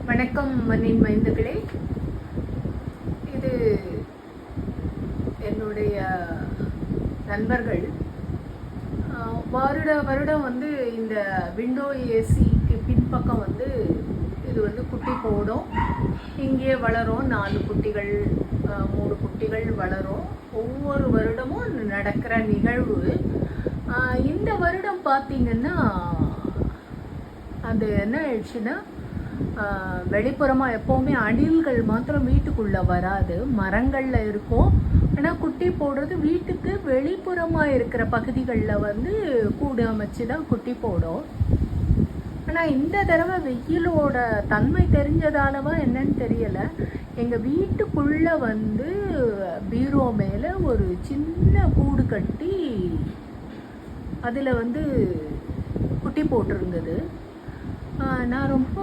வணக்கம் மண்ணின் மைந்தர்களே. இது என்னுடைய நண்பர்கள் வருடம் இந்த விண்டோ ஏசிக்கு பின்பக்கம் இது குட்டி போடும். இங்கே வளரும் 4 குட்டிகள் 3 குட்டிகள் வளரும். ஒவ்வொரு வருடமும் நடக்கிற நிகழ்வு. இந்த வருடம் பார்த்தீங்கன்னா அது என்ன ஆயிடுச்சுன்னா, வெளிப்புறமாக எப்போவுமே அணில்கள் மாத்திரம் வீட்டுக்குள்ளே வராது, மரங்களில் இருக்கும். ஆனால் குட்டி போடுறது வீட்டுக்கு வெளிப்புறமாக இருக்கிற பகுதிகளில் கூடு அமைச்சு தான் குட்டி போடும். ஆனால் இந்த தடவை வெயிலோட தன்மை தெரிஞ்சதாலவா என்னன்னு தெரியலை, எங்கள் வீட்டுக்குள்ளே பீரோ மேலே ஒரு சின்ன கூடு கட்டி அதில் குட்டி போட்டிருந்தது. நான் ரொம்ப